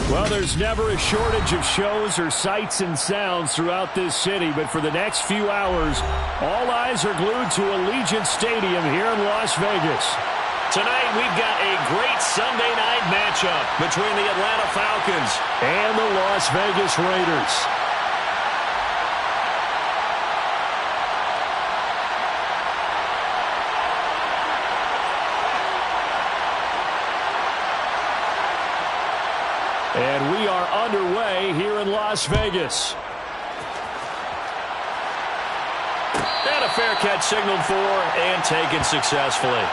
Well, there's never a shortage of shows or sights and sounds throughout this city, but for the next few hours, all eyes are glued to Allegiant Stadium here in Las Vegas. Tonight, we've got a great Sunday night matchup between the Atlanta Falcons and the Las Vegas Raiders. And we are underway here in Las Vegas. And a fair catch signaled for and taken successfully.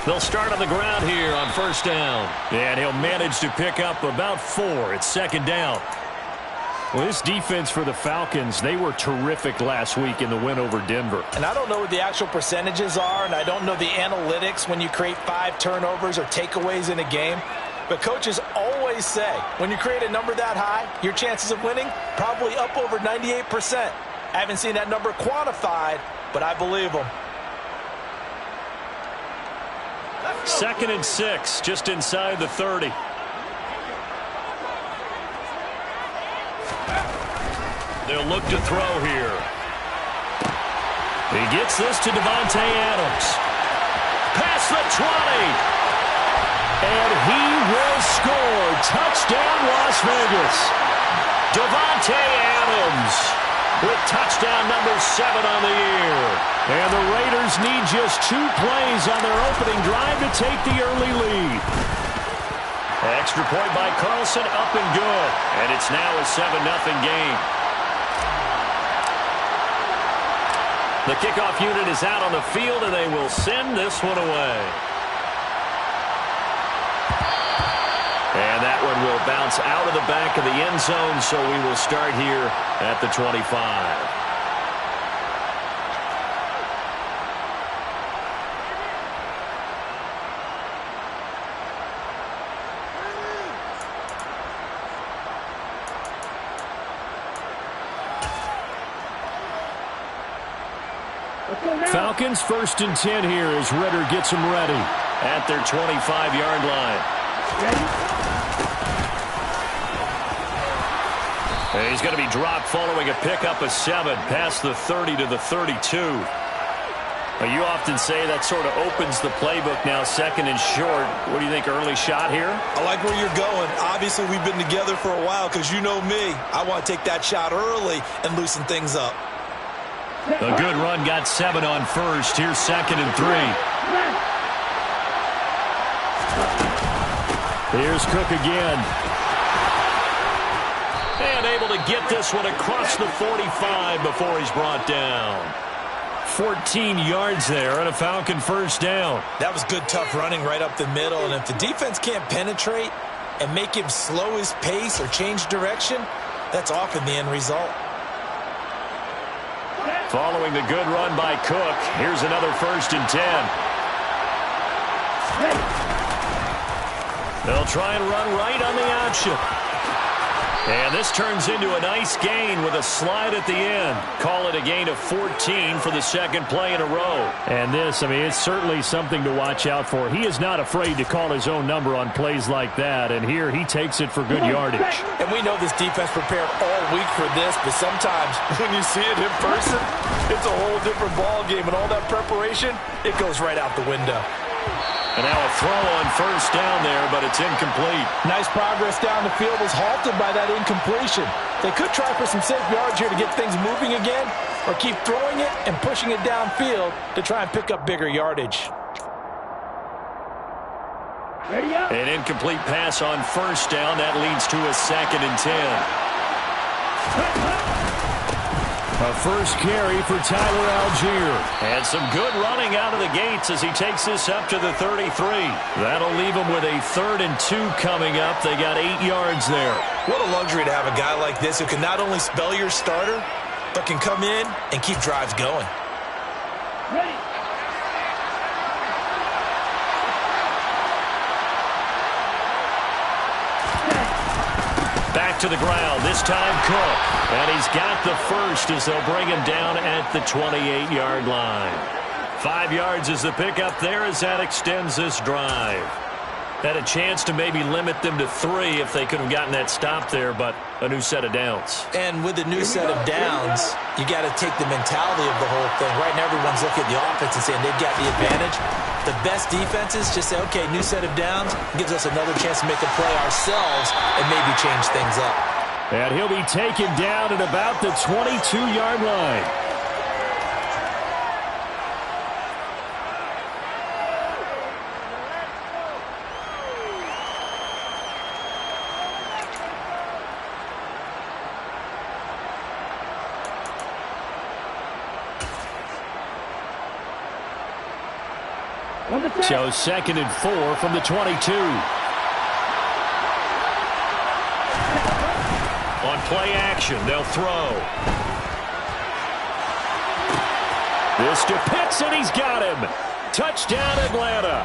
They'll start on the ground here on first down. And he'll manage to pick up about 4. It's second down. Well, this defense for the Falcons, they were terrific last week in the win over Denver. And I don't know what the actual percentages are, and I don't know the analytics when you create 5 turnovers or takeaways in a game. But coaches always say, when you create a number that high, your chances of winning probably up over 98%. I haven't seen that number quantified, but I believe them. 2nd and 6, just inside the 30. They'll look to throw here. He gets this to Davante Adams. Past the 20. And he will score. Touchdown, Las Vegas. Davante Adams with touchdown number 7 on the year. And the Raiders need just 2 plays on their opening drive to take the early lead. Extra point by Carlson, up and good. And it's now a 7-0 game. The kickoff unit is out on the field, and they will send this one away. And that one will bounce out of the back of the end zone, so we will start here at the 25. Falcons 1st and 10 here as Ritter gets them ready at their 25-yard line. And he's going to be dropped following a pickup of 7 past the 30 to the 32. You often say that sort of opens the playbook now, 2nd and short. What do you think, early shot here? I like where you're going. Obviously, we've been together for a while because you know me. I want to take that shot early and loosen things up. A good run got 7 on first. Here's 2nd and 3. Here's Cook again. And able to get this one across the 45 before he's brought down. 14 yards there and a Falcon first down. That was good, tough running right up the middle. And if the defense can't penetrate and make him slow his pace or change direction, that's often the end result. Following the good run by Cook, here's another 1st and 10. They'll try and run right on the option. And this turns into a nice gain with a slide at the end. Call it a gain of 14 for the 2nd play in a row. And this, I mean, it's certainly something to watch out for. He is not afraid to call his own number on plays like that. And here he takes it for good yardage. And we know this defense prepared all week for this, but sometimes when you see it in person, it's a whole different ball game. And all that preparation, it goes right out the window. And now a throw on first down there, but it's incomplete. Nice progress down the field was halted by that incompletion. They could try for some safe yards here to get things moving again, or keep throwing it and pushing it downfield to try and pick up bigger yardage. An incomplete pass on first down. That leads to a 2nd and 10. A first carry for Tyler Algier. And some good running out of the gates as he takes this up to the 33. That'll leave him with a 3rd and 2 coming up. They got 8 yards there. What a luxury to have a guy like this who can not only spell your starter, but can come in and keep drives going. Ready. Back to the ground, this time Cook. And he's got the first as they'll bring him down at the 28-yard line. 5 yards is the pickup there as that extends this drive. Had a chance to maybe limit them to 3 if they could have gotten that stop there, but a new set of downs. And with the new set of downs, you got to take the mentality of the whole thing. Right now, everyone's looking at the offense and saying they've got the advantage. The best defenses just say, okay, new set of downs gives us another chance to make a play ourselves and maybe change things up. And he'll be taken down at about the 22-yard line. So 2nd and 4 from the 22. On play action, they'll throw. This to Pitts, and he's got him. Touchdown, Atlanta.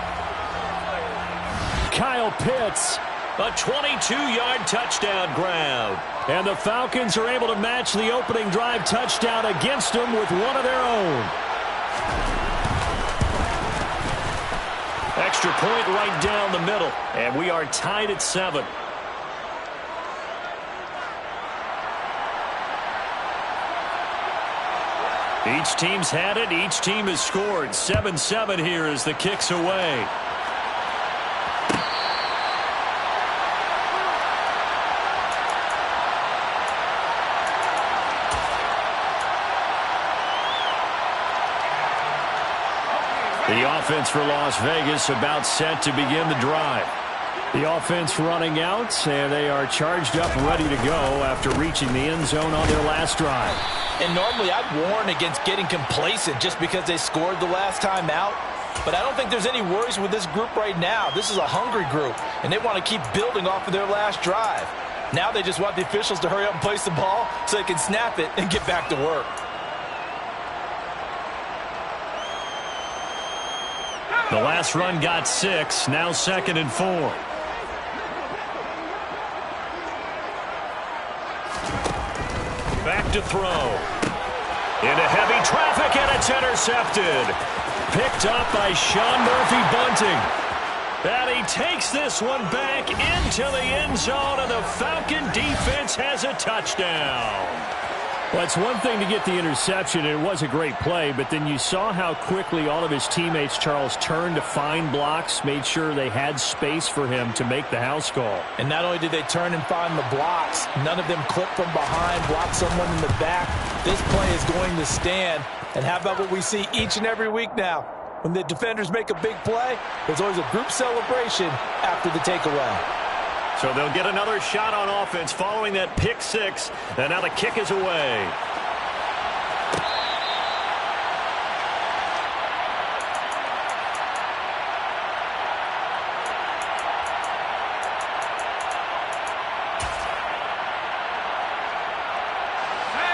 Kyle Pitts. A 22-yard touchdown grab. And the Falcons are able to match the opening drive touchdown against them with one of their own. Extra point right down the middle. And we are tied at 7. Each team's had it. Each team has scored. 7-7 here as the kick's away. The offense for Las Vegas about set to begin the drive. The offense running out, and they are charged up, ready to go after reaching the end zone on their last drive. And normally I'd warn against getting complacent just because they scored the last time out. But I don't think there's any worries with this group right now. This is a hungry group, and they want to keep building off of their last drive. Now they just want the officials to hurry up and place the ball so they can snap it and get back to work. The last run got 6. Now 2nd and 4. Back to throw. Into heavy traffic, and it's intercepted. Picked up by Sean Murphy-Bunting. And he takes this one back into the end zone, and the Falcon defense has a touchdown. Well, it's one thing to get the interception, and it was a great play, but then you saw how quickly all of his teammates, Charles, turned to find blocks, made sure they had space for him to make the house call. And not only did they turn and find the blocks, none of them clipped from behind, blocked someone in the back. This play is going to stand. And how about what we see each and every week now? When the defenders make a big play, there's always a group celebration after the takeaway. So they'll get another shot on offense following that pick 6. And now the kick is away.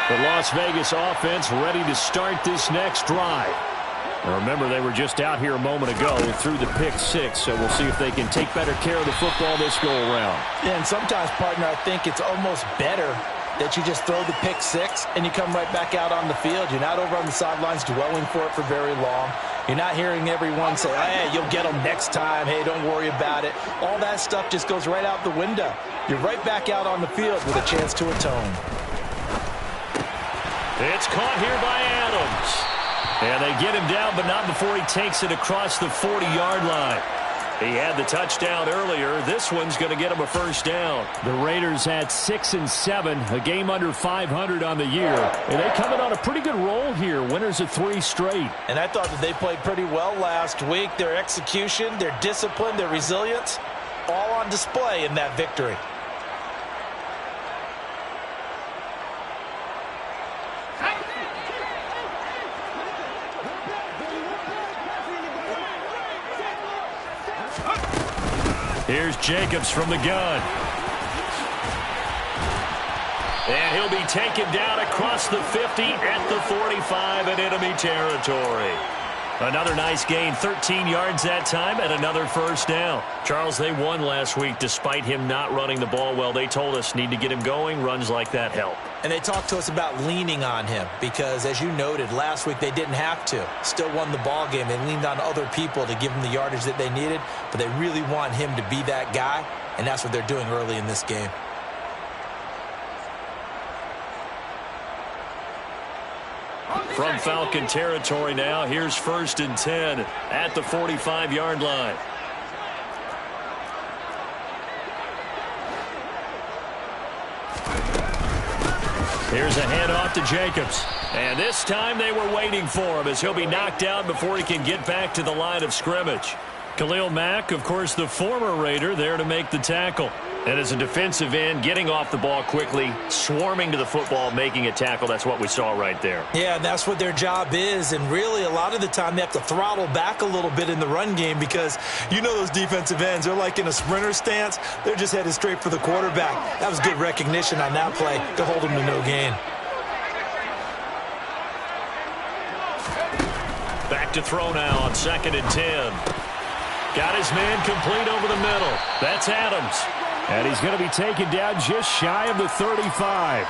The Las Vegas offense ready to start this next drive. Remember, they were just out here a moment ago through the pick 6, so we'll see if they can take better care of the football this go-around. Yeah, and sometimes, partner, I think it's almost better that you just throw the pick 6 and you come right back out on the field. You're not over on the sidelines dwelling for it for very long. You're not hearing everyone say, hey, you'll get them next time. Hey, don't worry about it. All that stuff just goes right out the window. You're right back out on the field with a chance to atone. It's caught here by Adams. And they get him down, but not before he takes it across the 40-yard line. He had the touchdown earlier. This one's going to get him a first down. The Raiders at 6-7, a game under 500 on the year. And they come in on a pretty good roll here, winners of 3 straight. And I thought that they played pretty well last week. Their execution, their discipline, their resilience, all on display in that victory. Here's Jacobs from the gun. And he'll be taken down across the 50 at the 45 in enemy territory. Another nice gain, 13 yards that time, and another first down. Charles, they won last week despite him not running the ball well. They told us need to get him going. Runs like that help. And they talked to us about leaning on him because, as you noted, last week they didn't have to. Still won the ball game. They leaned on other people to give him the yardage that they needed, but they really want him to be that guy, and that's what they're doing early in this game. From Falcon territory now, here's 1st and 10 at the 45-yard line. Here's a handoff to Jacobs. And this time they were waiting for him as he'll be knocked down before he can get back to the line of scrimmage. Khalil Mack, of course, the former Raider, there to make the tackle. And as a defensive end, getting off the ball quickly, swarming to the football, making a tackle, that's what we saw right there. Yeah, and that's what their job is. And really, a lot of the time, they have to throttle back a little bit in the run game because you know those defensive ends, they're like in a sprinter stance. They're just headed straight for the quarterback. That was good recognition on that play to hold him to no gain. Back to throw now on 2nd and 10. Got his man complete over the middle. That's Adams. And he's going to be taken down just shy of the 35.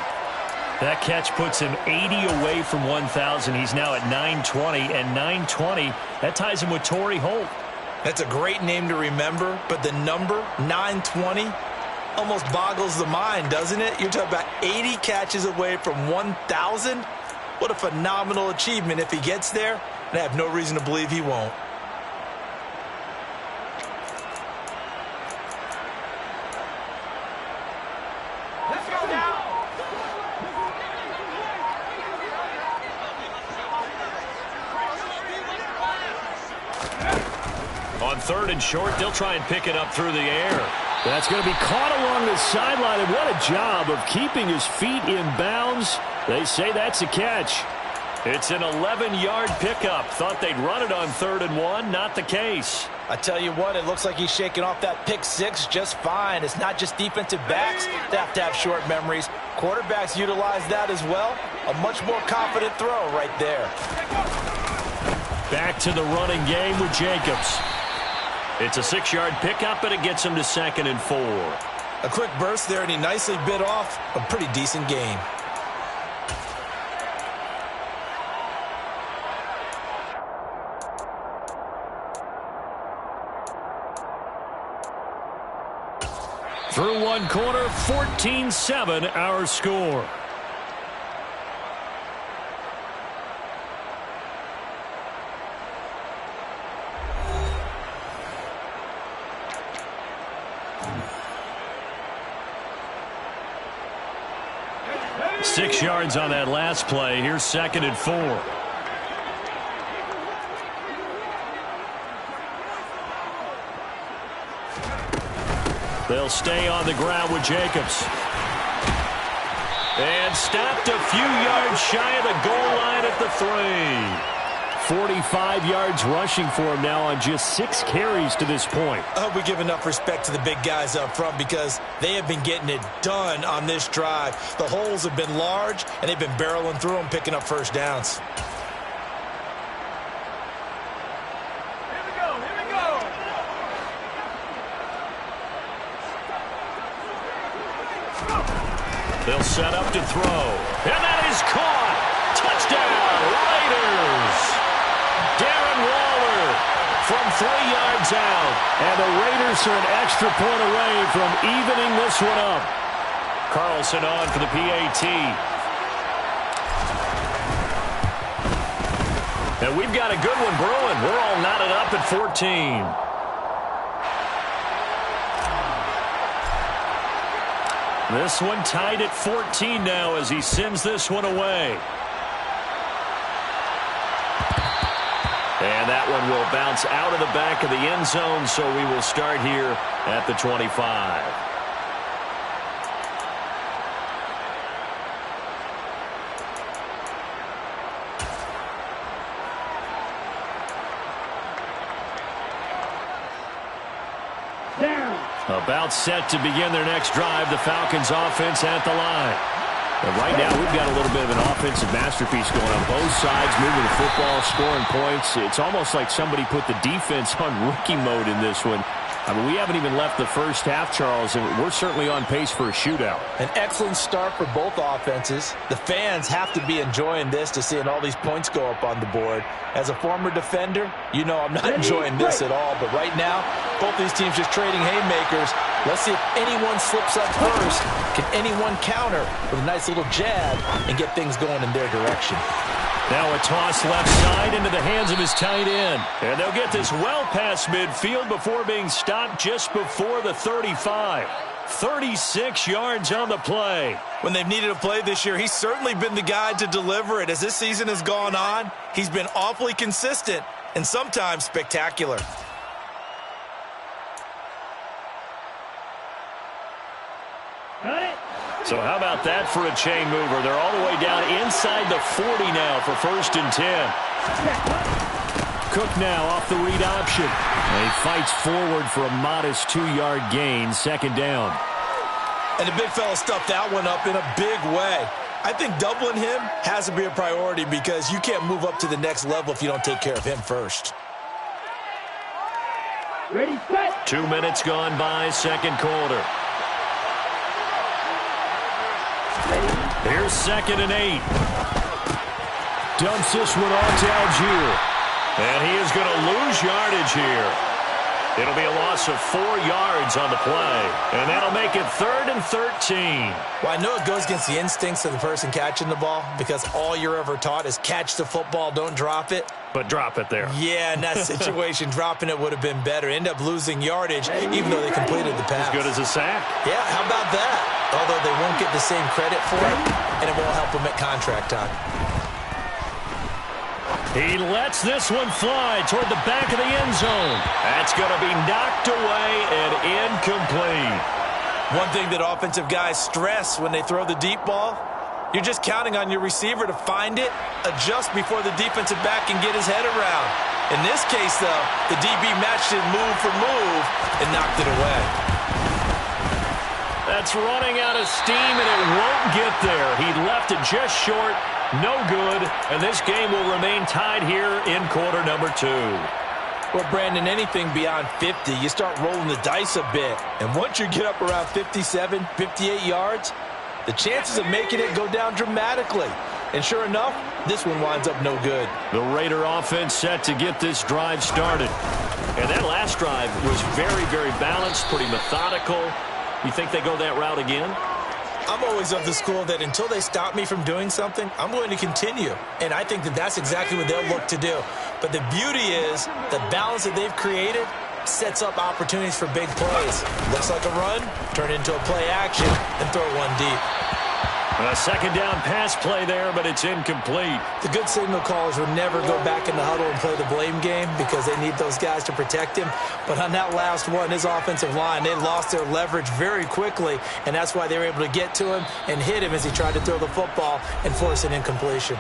That catch puts him 80 away from 1,000. He's now at 920, and 920, that ties him with Torrey Holt. That's a great name to remember, but the number, 920, almost boggles the mind, doesn't it? You're talking about 80 catches away from 1,000. What a phenomenal achievement if he gets there, and I have no reason to believe he won't. On 3rd and short, they'll try and pick it up through the air. That's going to be caught along the sideline, and what a job of keeping his feet in bounds. They say that's a catch. It's an 11-yard pickup. Thought they'd run it on 3rd and 1. Not the case. I tell you what, it looks like he's shaking off that pick six just fine. It's not just defensive backs that have to have short memories. Quarterbacks utilize that as well. A much more confident throw right there. Back to the running game with Jacobs. It's a 6-yard pickup, and it gets him to 2nd and 4. A quick burst there, and he nicely bit off a pretty decent gain. Through one quarter, 14-7 our score. Six yards on that last play. Here's 2nd and 4. They'll stay on the ground with Jacobs. And stopped a few yards shy of the goal line at the 3. 45 yards rushing for him now on just 6 carries to this point. I hope we give enough respect to the big guys up front because they have been getting it done on this drive. The holes have been large, and they've been barreling through them, picking up first downs. Here we go, here we go. They'll set up to throw. And that is caught. Touchdown, Raiders. Darren Waller from 3 yards out. And the Raiders are an extra point away from evening this one up. Carlson on for the PAT. And we've got a good one brewing. We're all knotted up at 14. This one tied at 14 now as he sends this one away. And that one will bounce out of the back of the end zone, so we will start here at the 25. Down. About set to begin their next drive, the Falcons offense at the line. And right now, we've got a little bit of an offensive masterpiece going on both sides, moving the football, scoring points. It's almost like somebody put the defense on rookie mode in this one. I mean, we haven't even left the first half, Charles, and we're certainly on pace for a shootout. An excellent start for both offenses. The fans have to be enjoying this to seeing all these points go up on the board. As a former defender, you know I'm not enjoying this at all. But right now, both these teams just trading haymakers. Let's see if anyone slips up first. Can anyone counter with a nice little jab and get things going in their direction? Now a toss left side into the hands of his tight end. And they'll get this well past midfield before being stopped just before the 35. 36 yards on the play. When they've needed a play this year, he's certainly been the guy to deliver it. As this season has gone on, he's been awfully consistent and sometimes spectacular. So how about that for a chain mover? They're all the way down inside the 40 now for 1st and 10. Cook now off the read option. And he fights forward for a modest 2-yard gain, 2nd down. And the big fella stuffed that one up in a big way. I think doubling him has to be a priority because you can't move up to the next level if you don't take care of him first. Ready, set. 2 minutes gone by, 2nd quarter. Here's 2nd and 8. Dumps this one off to Algier. And he is going to lose yardage here. It'll be a loss of 4 yards on the play. And that'll make it 3rd and 13. Well, I know it goes against the instincts of the person catching the ball because all you're ever taught is catch the football, don't drop it. But drop it there. Yeah, in that situation, dropping it would have been better. End up losing yardage, even though they completed the pass. As good as a sack. Yeah, how about that? Although they won't get the same credit for it, and it won't help them at contract time. He lets this one fly toward the back of the end zone. That's going to be knocked away and incomplete. One thing that offensive guys stress when they throw the deep ball, you're just counting on your receiver to find it, adjust before the defensive back can get his head around. In this case, though, the DB matched it move for move and knocked it away. That's running out of steam, and it won't get there. He left it just short. No good, and this game will remain tied here in quarter number 2. Well, Brandon, anything beyond 50, you start rolling the dice a bit. And once you get up around 57, 58 yards, the chances of making it go down dramatically. And sure enough, this one winds up no good. The Raider offense set to get this drive started. And that last drive was very, very balanced, pretty methodical. You think they go that route again? I'm always of the school that until they stop me from doing something, I'm going to continue. And I think that that's exactly what they'll look to do. But the beauty is the balance that they've created sets up opportunities for big plays. Looks like a run, turn it into a play action, and throw one deep. A 2nd down pass play there, but it's incomplete. The good signal callers will never go back in the huddle and play the blame game because they need those guys to protect him. But on that last one, his offensive line, they lost their leverage very quickly, and that's why they were able to get to him and hit him as he tried to throw the football and force an incompletion.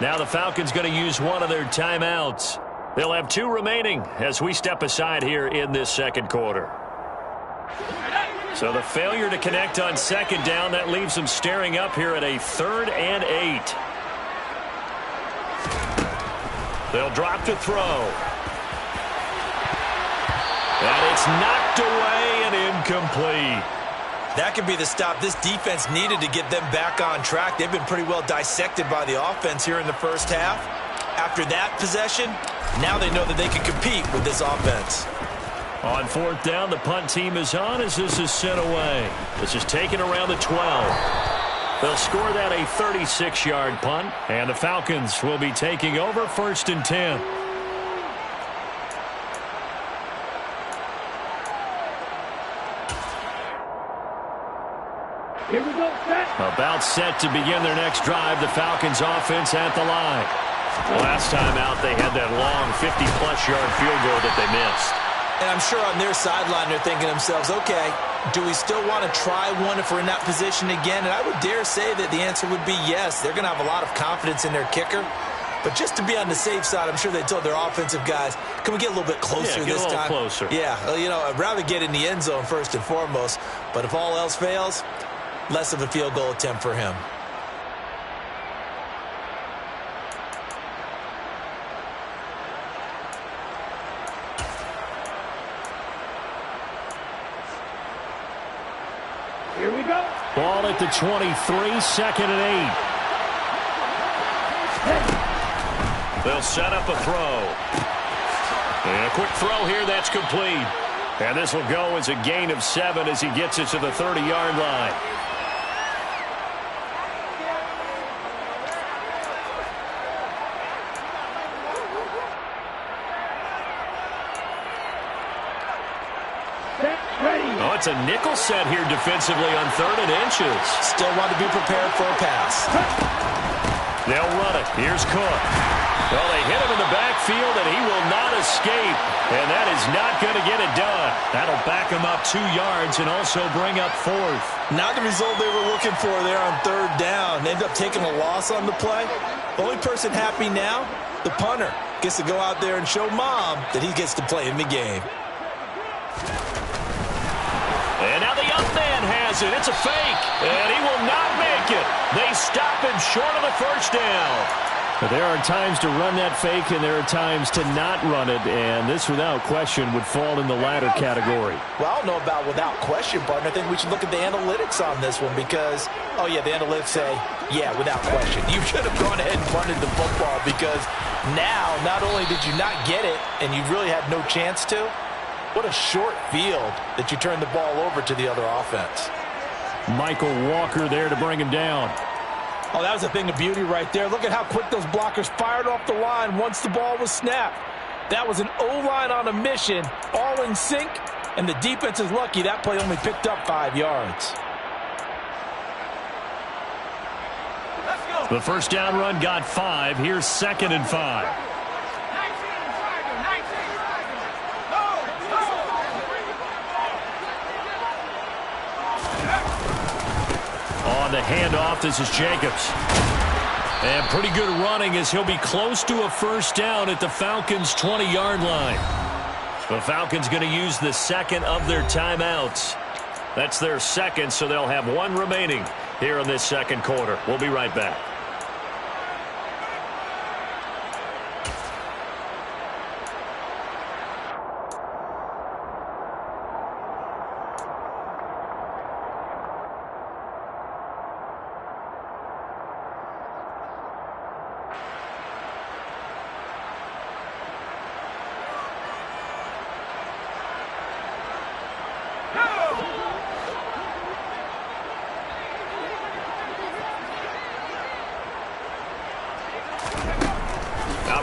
Now the Falcons going to use one of their timeouts. They'll have 2 remaining as we step aside here in this 2nd quarter. So the failure to connect on 2nd down, that leaves them staring up here at a 3rd and 8. They'll drop to throw. And it's knocked away and incomplete. That could be the stop this defense needed to get them back on track. They've been pretty well dissected by the offense here in the first half. After that possession, now they know that they can compete with this offense. On 4th down, the punt team is on as this is sent away. This is taken around the 12. They'll score that a 36-yard punt, and the Falcons will be taking over 1st and 10. Here we go, set. About set to begin their next drive, the Falcons offense at the line. Last time out, they had that long 50-plus yard field goal that they missed. And I'm sure on their sideline they're thinking to themselves, okay, do we still want to try one if we're in that position again? And I would dare say that the answer would be yes. They're going to have a lot of confidence in their kicker. But just to be on the safe side, I'm sure they told their offensive guys, can we get a little bit closer this time? Yeah, get a little closer. Yeah, well, you know, I'd rather get in the end zone first and foremost. But if all else fails, less of a field goal attempt for him. Here we go. Ball at the 23, second and 8. They'll set up a throw. And a quick throw here, that's complete. And this will go as a gain of 7 as he gets it to the 30-yard line. Oh, it's a nickel set here defensively on 3rd and inches. Still want to be prepared for a pass. They'll run it. Here's Cook. Well, they hit him in the backfield, and he will not escape. And that is not going to get it done. That'll back him up 2 yards and also bring up 4th. Not the result they were looking for there on 3rd down. They end up taking a loss on the play. Only person happy now, the punter, gets to go out there and show Mom that he gets to play in the game. And now the young man has it. It's a fake. And he will not make it. They stop him short of the first down. But there are times to run that fake, and there are times to not run it. And this, without question, would fall in the latter category. Well, I don't know about without question, partner. I think we should look at the analytics on this one because, oh, yeah, the analytics say, yeah, without question. You should have gone ahead and punted the football because now not only did you not get it and you really had no chance to, what a short field that you turned the ball over to the other offense. Michael Walker there to bring him down. Oh, that was a thing of beauty right there. Look at how quick those blockers fired off the line once the ball was snapped. That was an O-line on a mission, all in sync, and the defense is lucky that play only picked up 5 yards. The first down run got 5. Here's 2nd and 5. On the handoff, this is Jacobs. And pretty good running as he'll be close to a first down at the Falcons' 20-yard line. The Falcons going to use the second of their timeouts. That's their second, so they'll have 1 remaining here in this second quarter. We'll be right back.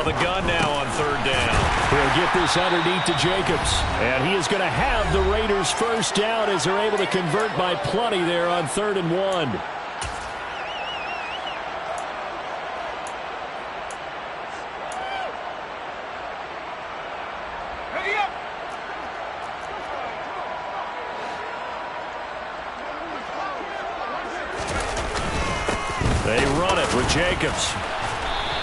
The gun now on 3rd down. He'll get this underneath to Jacobs. And he is going to have the Raiders' first down as they're able to convert by plenty there on 3rd and 1. They run it with Jacobs.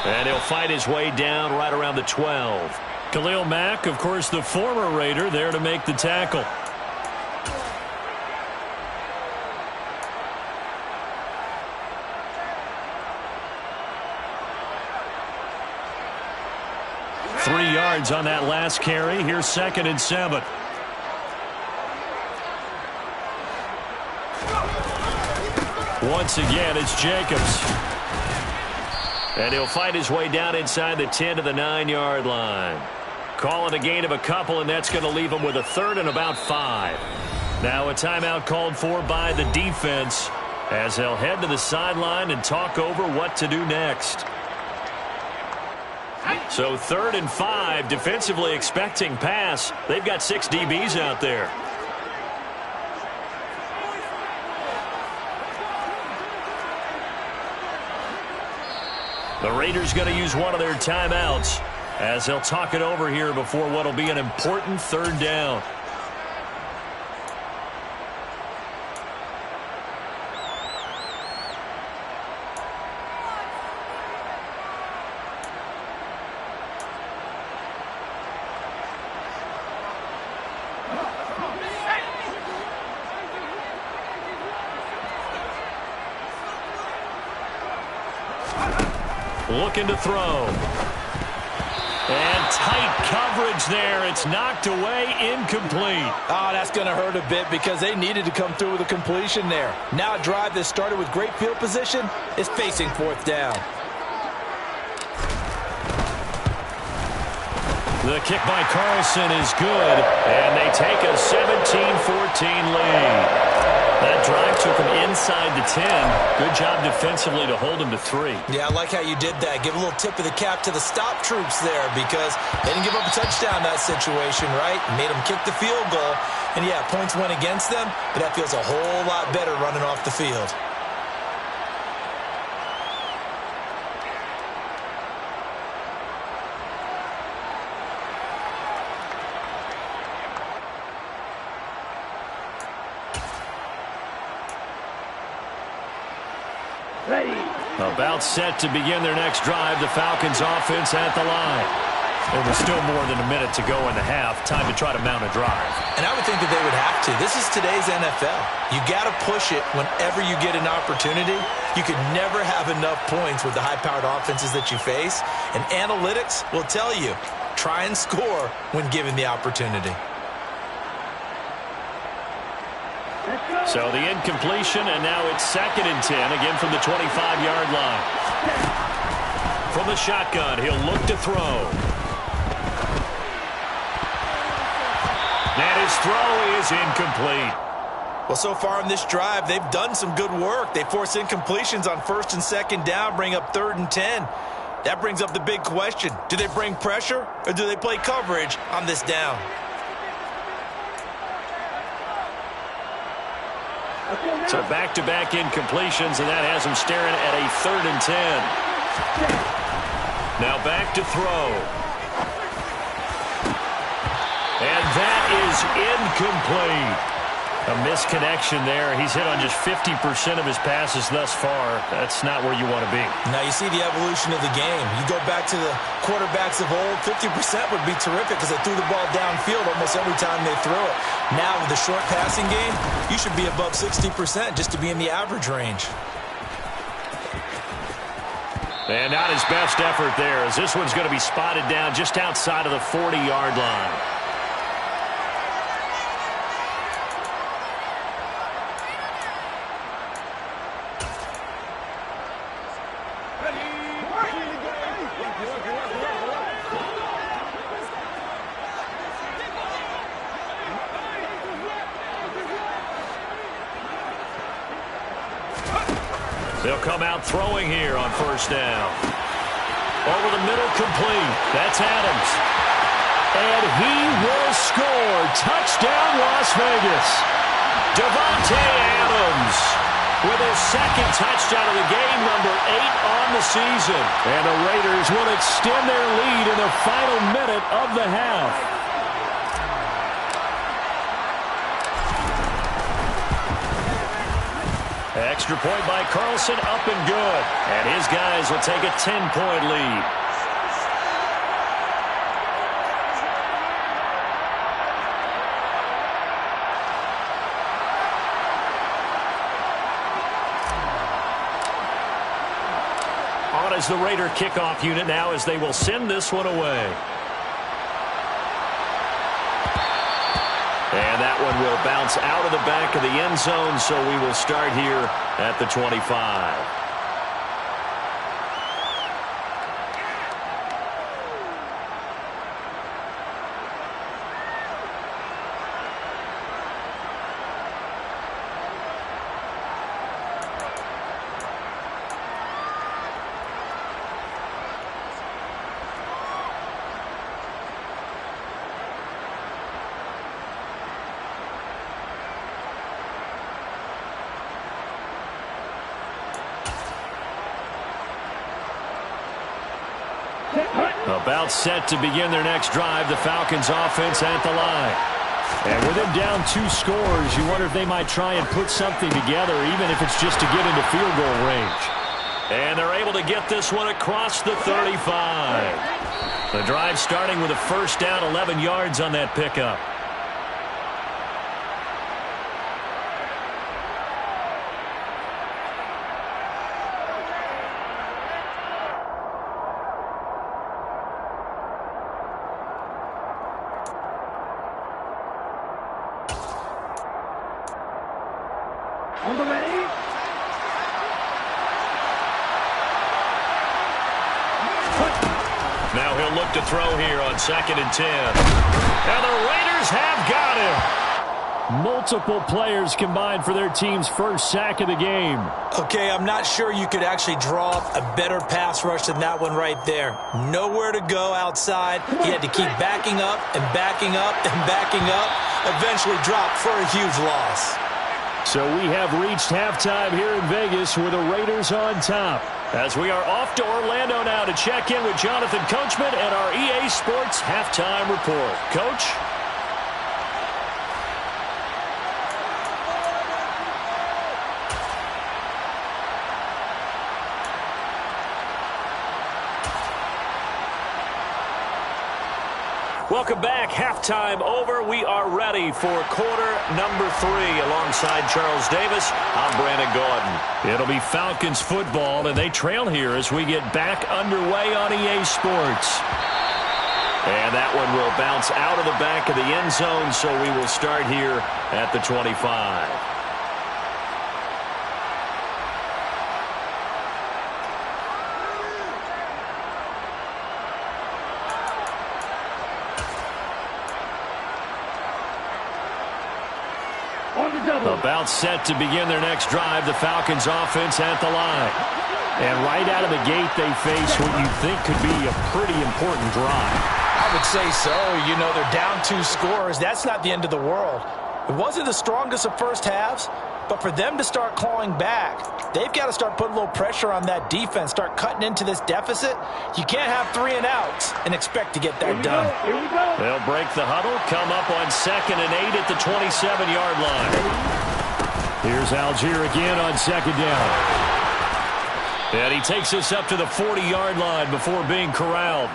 And he'll fight his way down right around the 12. Khalil Mack, of course, the former Raider, there to make the tackle. Three yards on that last carry. Here's 2nd and 7. Once again, it's Jacobs. And he'll fight his way down inside the 10 to the 9-yard line. Call it a gain of a couple, and that's going to leave him with a 3rd and about 5. Now a timeout called for by the defense as they'll head to the sideline and talk over what to do next. So 3rd and 5, defensively expecting pass. They've got 6 DBs out there. The Raiders going to use one of their timeouts as they'll talk it over here before what will be an important 3rd down. looking to throw. And tight coverage there. It's knocked away, incomplete. Oh, that's going to hurt a bit because they needed to come through with a completion there. Now a drive that started with great field position is facing fourth down. The kick by Carlson is good, and they take a 17-14 lead. That drive took them inside the 10. Good job defensively to hold them to 3. Yeah, I like how you did that. Give a little tip of the cap to the stop troops there because they didn't give up a touchdown in that situation, right? Made them kick the field goal. And, yeah, points went against them, but that feels a whole lot better running off the field. Ready. About set to begin their next drive. The Falcons offense at the line. And with still more than a minute to go in the half, time to try to mount a drive. And I would think that they would have to. This is today's NFL. You got to push it whenever you get an opportunity. You could never have enough points with the high-powered offenses that you face. And analytics will tell you, try and score when given the opportunity. So the incompletion, and now it's 2nd and 10, again from the 25-yard line. From the shotgun, he'll look to throw. And his throw is incomplete. Well, so far in this drive, they've done some good work. They force incompletions on 1st and 2nd down, bring up 3rd and 10. That brings up the big question. Do they bring pressure, or do they play coverage on this down? So back-to-back incompletions, and that has him staring at a 3rd and 10. Now back to throw. And that is incomplete. A misconnection there. He's hit on just 50% of his passes thus far. That's not where you want to be. Now you see the evolution of the game. You go back to the quarterbacks of old, 50% would be terrific because they threw the ball downfield almost every time they threw it. Now with the short passing game, you should be above 60% just to be in the average range. And not his best effort there, as this one's going to be spotted down just outside of the 40-yard line. They'll come out throwing here on 1st down. Over the middle, complete. That's Adams. And he will score. Touchdown, Las Vegas. Davante Adams with his 2nd touchdown of the game, number 8 on the season. And the Raiders will extend their lead in the final minute of the half. Extra point by Carlson, up and good. And his guys will take a 10-point lead. On is the Raider kickoff unit now as they will send this one away. And that one will bounce out of the back of the end zone, so we will start here at the 25. About set to begin their next drive, the Falcons offense at the line. And with them down 2 scores, you wonder if they might try and put something together, even if it's just to get into field goal range. And they're able to get this one across the 35. The drive starting with a 1st down, 11 yards on that pickup. On the ready. Now he'll look to throw here on 2nd and 10. And the Raiders have got him. Multiple players combined for their team's first sack of the game. Okay, I'm not sure you could actually draw up a better pass rush than that one right there. Nowhere to go outside. He had to keep backing up and backing up and backing up. Eventually dropped for a huge loss. So we have reached halftime here in Vegas with the Raiders on top. As we are off to Orlando now to check in with Jonathan Coachman and our EA Sports halftime report. Coach? Welcome back. Halftime over. We are ready for quarter number 3. Alongside Charles Davis, I'm Brandon Gaudin. It'll be Falcons football, and they trail here as we get back underway on EA Sports. And that one will bounce out of the back of the end zone, so we will start here at the 25. About set to begin their next drive, the Falcons offense at the line. And right out of the gate, they face what you think could be a pretty important drive. I would say so. You know, they're down 2 scores. That's not the end of the world. It wasn't the strongest of first halves, but for them to start clawing back, they've got to start putting a little pressure on that defense, start cutting into this deficit. You can't have 3 and outs and expect to get that done. Here we go. They'll break the huddle, come up on 2nd and 8 at the 27-yard line. Here's Algier again on 2nd down. And he takes us up to the 40-yard line before being corralled.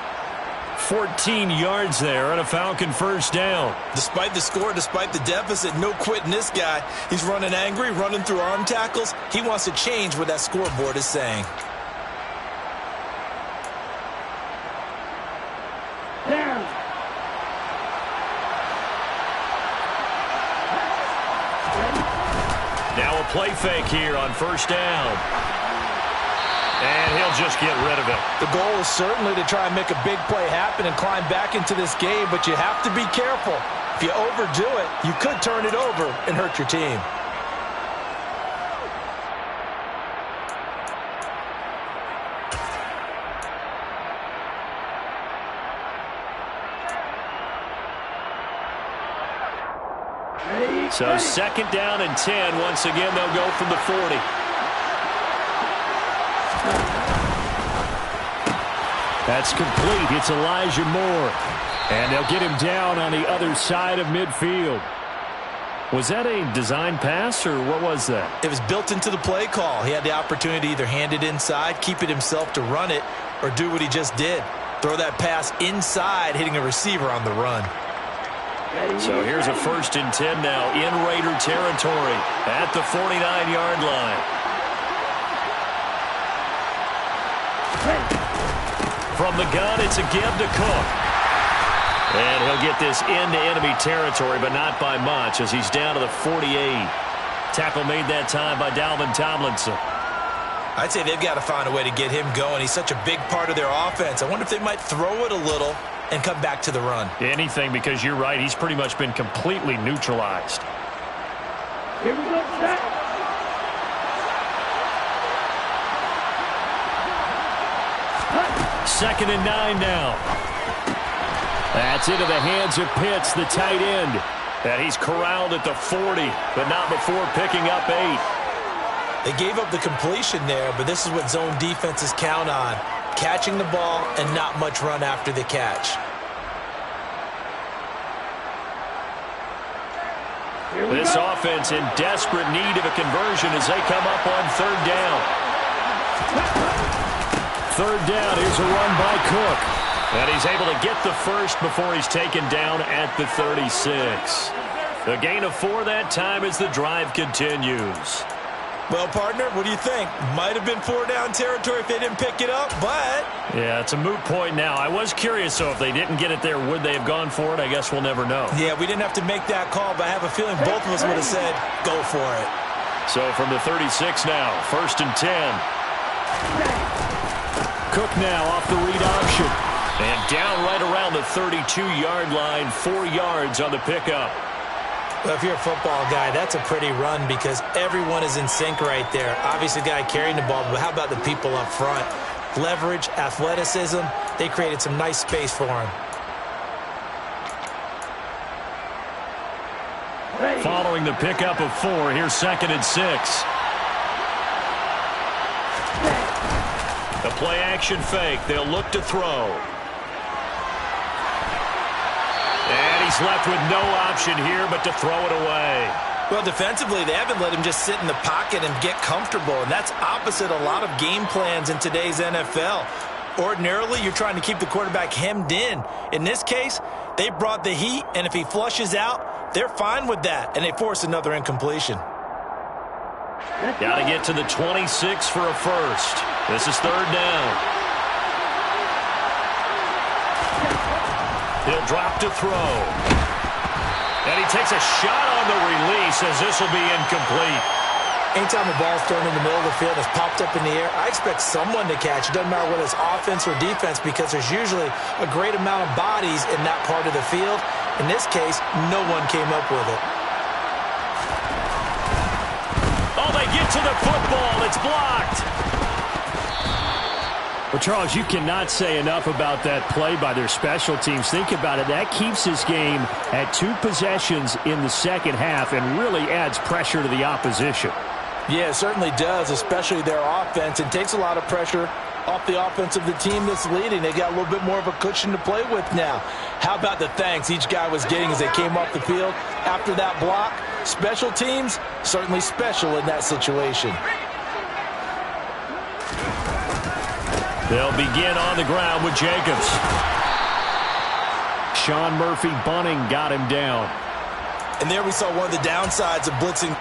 14 yards there on a Falcon first down. Despite the score, despite the deficit, no quitting this guy. He's running angry, running through arm tackles. He wants to change what that scoreboard is saying. Down. Now a play fake here on first down. And he'll just get rid of it. The goal is certainly to try and make a big play happen and climb back into this game, but you have to be careful. If you overdo it, you could turn it over and hurt your team. So 2nd down and 10. Once again, they'll go from the 40. That's complete. It's Elijah Moore. And they'll get him down on the other side of midfield. Was that a design pass, or what was that? It was built into the play call. He had the opportunity to either hand it inside, keep it himself to run it, or do what he just did. Throw that pass inside, hitting a receiver on the run. So here's a 1st and 10 now in Raider territory at the 49-yard line. From the gun, it's a give to Cook. And he'll get this into enemy territory, but not by much, as he's down to the 48. Tackle made that time by Dalvin Tomlinson. I'd say they've got to find a way to get him going. He's such a big part of their offense. I wonder if they might throw it a little and come back to the run. Anything, because you're right. He's pretty much been completely neutralized. Here we go, set. 2nd and 9 now. That's into the hands of Pitts, the tight end. And he's corralled at the 40, but not before picking up 8. They gave up the completion there, but this is what zone defenses count on. Catching the ball and not much run after the catch. This offense in desperate need of a conversion as they come up on 3rd down. 3rd down, here's a run by Cook. And he's able to get the first before he's taken down at the 36. A gain of 4 that time as the drive continues. Well, partner, what do you think? Might have been 4-down territory if they didn't pick it up, but... Yeah, it's a moot point now. I was curious, so if they didn't get it there, would they have gone for it? I guess we'll never know. Yeah, we didn't have to make that call, but I have a feeling both of us would have said, go for it. So from the 36 now, 1st and 10. Cook now off the read option. And down right around the 32-yard line, 4 yards on the pickup. Well, if you're a football guy, that's a pretty run because everyone is in sync right there. Obviously, the guy carrying the ball, but how about the people up front? Leverage, athleticism, they created some nice space for him. Following the pickup of 4, here's 2nd and 6. The play-action fake. They'll look to throw. And he's left with no option here but to throw it away. Well, defensively, they haven't let him just sit in the pocket and get comfortable, and that's opposite a lot of game plans in today's NFL. Ordinarily, you're trying to keep the quarterback hemmed in. In this case, they brought the heat, and if he flushes out, they're fine with that, and they force another incompletion. Got to get to the 26 for a first. This is 3rd down. He'll drop to throw. And he takes a shot on the release as this will be incomplete. Anytime the ball's thrown in the middle of the field, it's popped up in the air, I expect someone to catch. It doesn't matter whether it's offense or defense because there's usually a great amount of bodies in that part of the field. In this case, no one came up with it. Oh, they get to the football. It's blocked. Well, Charles, you cannot say enough about that play by their special teams. Think about it. That keeps this game at 2 possessions in the second half and really adds pressure to the opposition. Yeah, it certainly does, especially their offense. It takes a lot of pressure off the offense of the team that's leading. They got a little bit more of a cushion to play with now. How about the thanks each guy was getting as they came off the field after that block? Special teams, certainly special in that situation. They'll begin on the ground with Jacobs. Sean Murphy Bunting got him down. And there we saw one of the downsides of blitzing.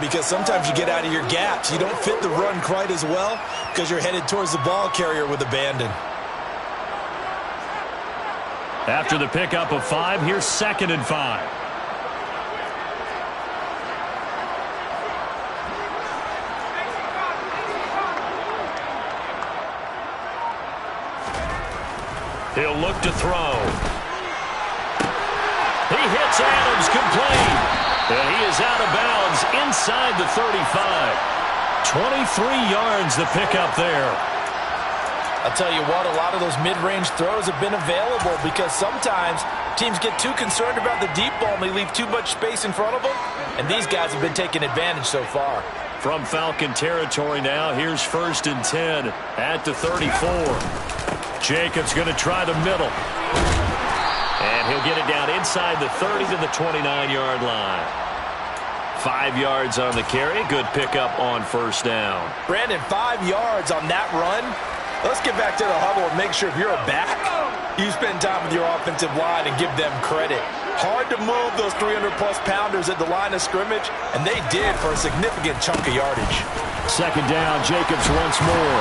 Because sometimes you get out of your gaps. You don't fit the run quite as well because you're headed towards the ball carrier with abandon. After the pickup of 5, here's 2nd and 5. He'll look to throw. He hits Adams complete. And he is out of bounds inside the 35. 23 yards the pickup there. I'll tell you what, a lot of those mid-range throws have been available because sometimes teams get too concerned about the deep ball and they leave too much space in front of them. And these guys have been taking advantage so far. From Falcon territory now, here's 1st and 10 at the 34. Jacobs going to try the middle. And he'll get it down inside the 30 to the 29-yard line. 5 yards on the carry. Good pickup on 1st down. Brandon, 5 yards on that run. Let's get back to the huddle and make sure if you're a back, you spend time with your offensive line and give them credit. Hard to move those 300-plus pounders at the line of scrimmage, and they did for a significant chunk of yardage. 2nd down, Jacobs once more.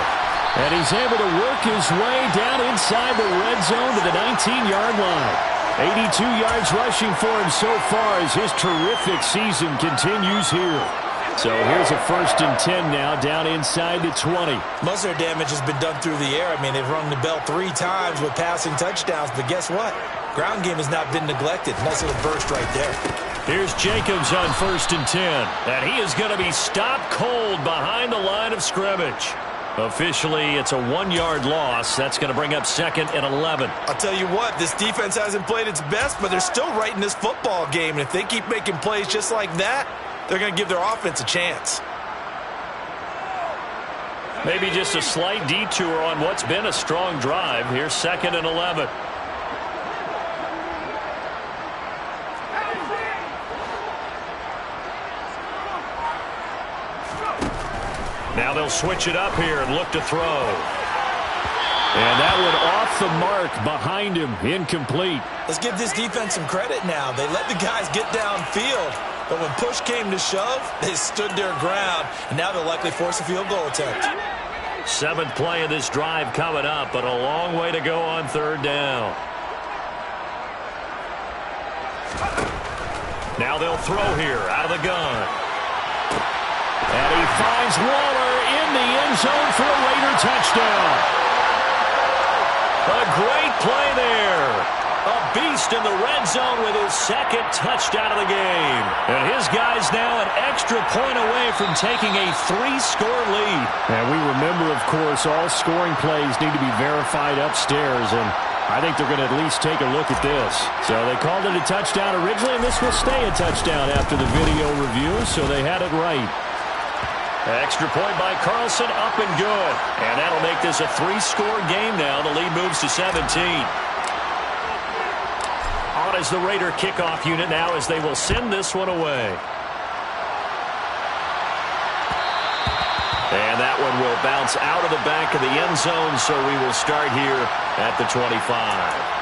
And he's able to work his way down inside the red zone to the 19-yard line. 82 yards rushing for him so far as his terrific season continues here. So here's a 1st and 10 now down inside the 20. Most of their damage has been done through the air. I mean, they've rung the bell 3 times with passing touchdowns, but guess what? Ground game has not been neglected. Nice little burst right there. Here's Jacobs on 1st and 10. And he is going to be stopped cold behind the line of scrimmage. Officially, it's a 1-yard loss. That's going to bring up 2nd and 11. I'll tell you what, this defense hasn't played its best, but they're still right in this football game. And if they keep making plays just like that, they're going to give their offense a chance. Maybe just a slight detour on what's been a strong drive. Here's 2nd and 11. Now they'll switch it up here and look to throw. And that one off the mark behind him, incomplete. Let's give this defense some credit now. They let the guys get downfield, but when push came to shove, they stood their ground, and now they'll likely force a field goal attempt. 7th play of this drive coming up, but a long way to go on 3rd down. Now they'll throw here out of the gun. And he finds Waller in the end zone for a Raider touchdown. A great play there. A beast in the red zone with his 2nd touchdown of the game. And his guy's now an extra point away from taking a 3-score lead. And we remember, of course, all scoring plays need to be verified upstairs, and I think they're going to at least take a look at this. So they called it a touchdown originally, and this will stay a touchdown after the video review, so they had it right. Extra point by Carlson, up and good. And that'll make this a 3-score game now. The lead moves to 17. On is the Raider kickoff unit now as they will send this one away. And that one will bounce out of the back of the end zone, so we will start here at the 25.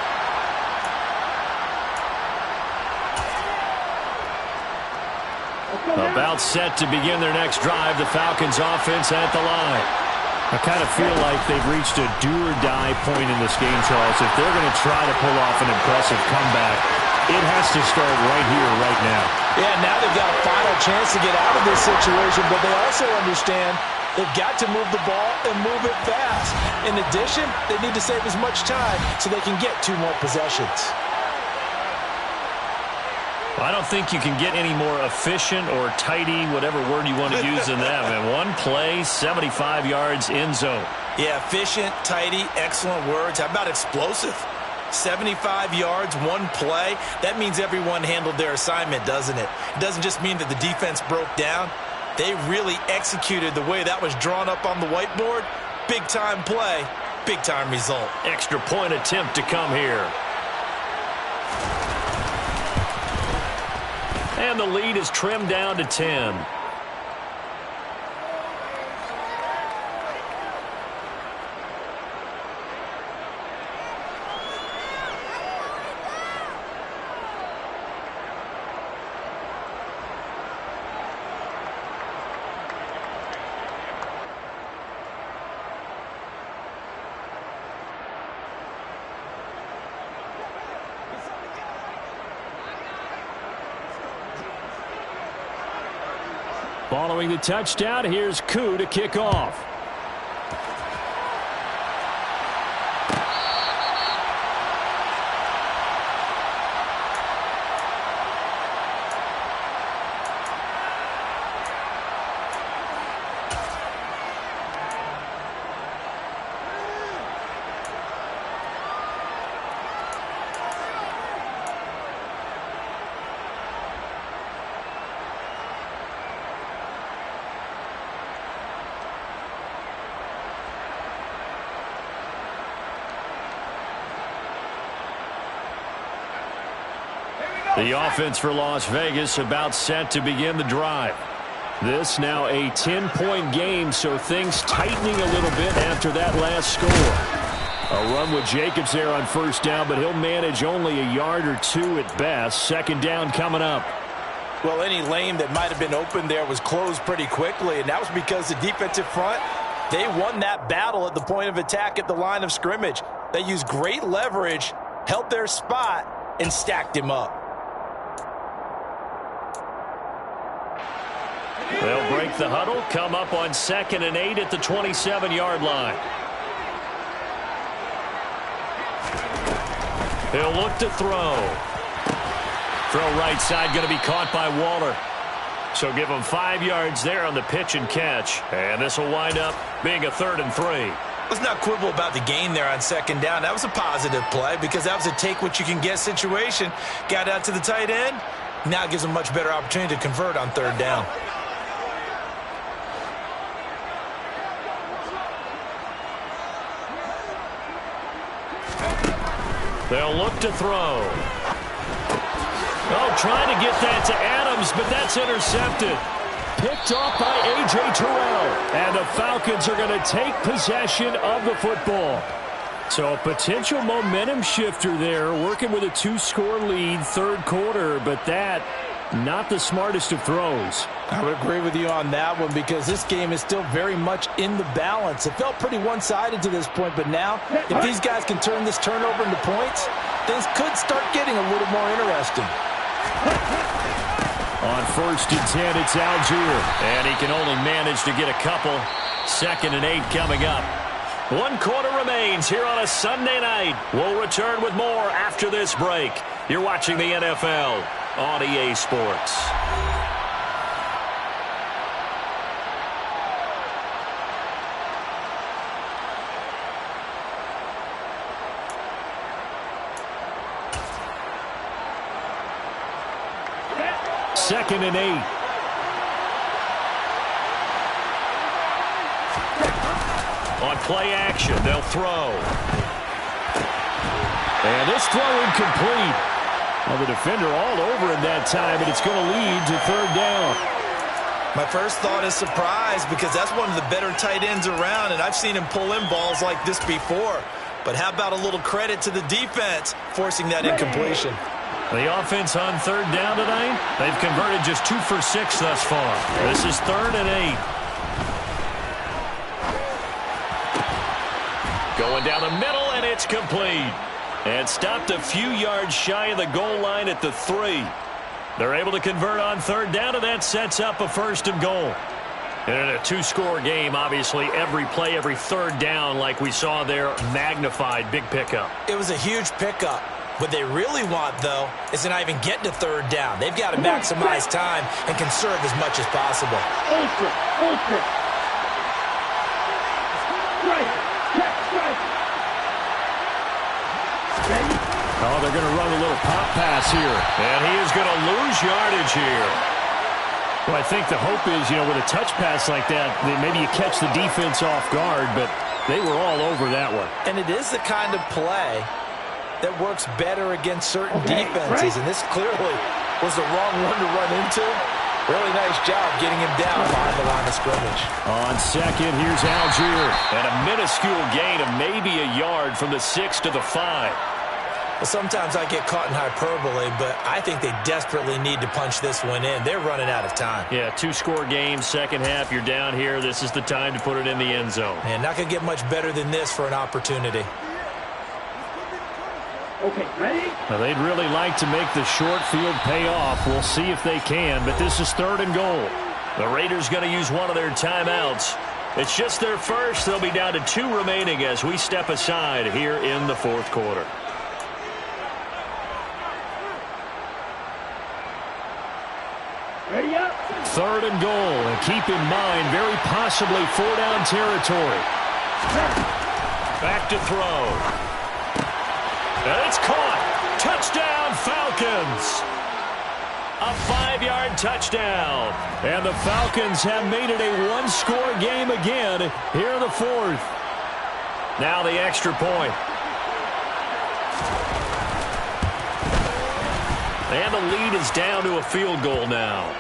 About set to begin their next drive, the Falcons offense at the line. I kind of feel like they've reached a do-or-die point in this game, Charles. If they're going to try to pull off an impressive comeback, it has to start right here, right now. Yeah, now they've got a final chance to get out of this situation, but they also understand they've got to move the ball and move it fast. In addition, they need to save as much time so they can get 2 more possessions. I don't think you can get any more efficient or tidy, whatever word you want to use in that. And 1 play, 75 yards in zone. Yeah, efficient, tidy, excellent words. How about explosive? 75 yards, 1 play. That means everyone handled their assignment, doesn't it? It doesn't just mean that the defense broke down. They really executed the way that was drawn up on the whiteboard. Big-time play, big-time result. Extra point attempt to come here. And the lead is trimmed down to 10. Following the touchdown, here's Koo to kick off. The offense for Las Vegas about set to begin the drive. This now a 10-point game, so things tightening a little bit after that last score. A run with Jacobs there on 1st down, but he'll manage only a yard or 2 at best. 2nd down coming up. Well, any lane that might have been open there was closed pretty quickly, and that was because the defensive front, they won that battle at the point of attack at the line of scrimmage. They used great leverage, held their spot, and stacked him up. They'll break the huddle, come up on 2nd and 8 at the 27-yard line. He'll look to throw. Throw right side, going to be caught by Waller. So give him 5 yards there on the pitch and catch. And this will wind up being a 3rd and 3. Let's not quibble about the gain there on 2nd down. That was a positive play because that was a take-what-you-can-get situation. Got out to the tight end. Now it gives them a much better opportunity to convert on 3rd down. They'll look to throw. Oh, trying to get that to Adams, but that's intercepted. picked off by A.J. Terrell. And the Falcons are going to take possession of the football. So a potential momentum shifter there, working with a 2-score lead, third quarter, but that not the smartest of throws. I would agree with you on that one because this game is still very much in the balance. It felt pretty one-sided to this point, but now if these guys can turn this turnover into points, things could start getting a little more interesting. On 1st and 10, it's Algier. And he can only manage to get a couple. 2nd and 8 coming up. 1 quarter remains here on a Sunday night. We'll return with more after this break. You're watching the NFL on EA Sports. Second and 8. On play action, they'll throw. And this throw incomplete. Well, the defender all over him that time, and it's going to lead to 3rd down. My first thought is surprise because that's one of the better tight ends around, and I've seen him pull in balls like this before. But how about a little credit to the defense forcing that incompletion? The offense on 3rd down tonight, they've converted just 2 for 6 thus far. This is 3rd and 8. Going down the middle, and it's complete. And stopped a few yards shy of the goal line at the 3. They're able to convert on 3rd down, and that sets up a 1st and goal. And in a 2-score game, obviously, every play, every 3rd down, like we saw there, magnified, big pickup. It was a huge pickup. What they really want, though, is to not even get to 3rd down. They've got to maximize time and conserve as much as possible. Ultra. Strike. Check, strike. Ready? Oh, they're going to run a little pop pass here. And he is going to lose yardage here. Well, I think the hope is, with a touch pass like that, maybe you catch the defense off guard, but they were all over that one. And it is the kind of play that works better against certain defenses, and this clearly was the wrong one to run into. Really nice job getting him down behind the line of scrimmage. On 2nd, here's Algier. And a minuscule gain of maybe a yard from the 6 to the 5. Well, sometimes I get caught in hyperbole, but I think they desperately need to punch this one in. They're running out of time. Yeah, 2-score game, 2nd half, you're down here. This is the time to put it in the end zone. And not going to get much better than this for an opportunity. Okay, ready? Now, they'd really like to make the short field pay off. We'll see if they can, but this is 3rd and goal. The Raiders going to use one of their timeouts. It's just their first. They'll be down to 2 remaining as we step aside here in the 4th quarter. Ready up? 3rd and goal, and keep in mind, very possibly 4-down territory. Back to throw. And it's caught. Touchdown, Falcons. A 5-yard touchdown. And the Falcons have made it a 1-score game again here in the 4th. Now the extra point. And the lead is down to a field goal now.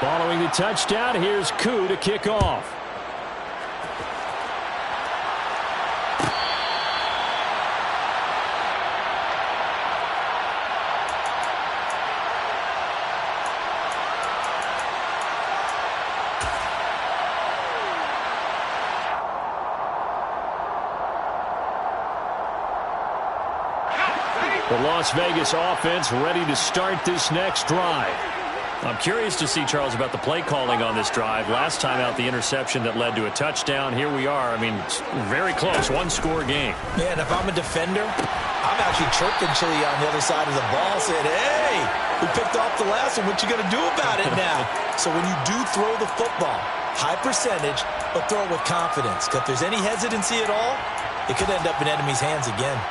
Following the touchdown, here's Koo to kick off. The Las Vegas offense ready to start this next drive. I'm curious to see, Charles, about the play calling on this drive. Last time out, the interception that led to a touchdown. Here we are. I mean, it's very close, 1-score game. Yeah, and if I'm a defender, I'm actually chirping Chili on the other side of the ball, saying, hey, we picked off the last one. What you going to do about it now? So when you do throw the football, high percentage, but throw it with confidence. Because if there's any hesitancy at all, it could end up in enemy's hands again.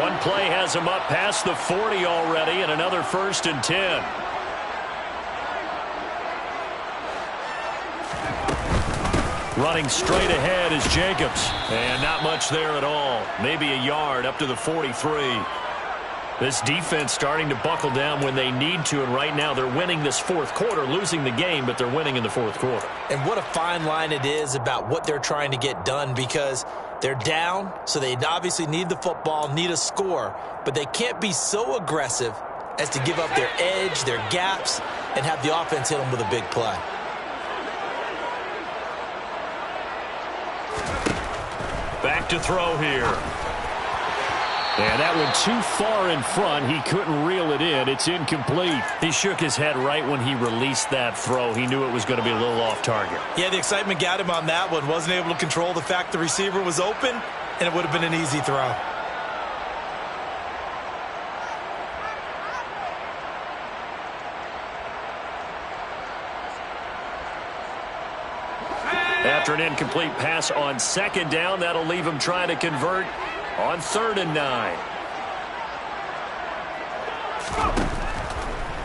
One play has him up past the 40 already, and another 1st and 10. Running straight ahead is Jacobs. And not much there at all. Maybe a yard up to the 43. This defense starting to buckle down when they need to, and right now they're winning this fourth quarter, losing the game, but they're winning in the fourth quarter. And what a fine line it is about what they're trying to get done, because they're down, so they obviously need the football, need a score, but they can't be so aggressive as to give up their edge, their gaps, and have the offense hit them with a big play. Back to throw here. And that one too far in front. He couldn't reel it in. It's incomplete. He shook his head right when he released that throw. He knew it was going to be a little off target. Yeah, the excitement got him on that one. Wasn't able to control the fact the receiver was open, and it would have been an easy throw. After an incomplete pass on second down, that'll leave him trying to convert on 3rd and 9.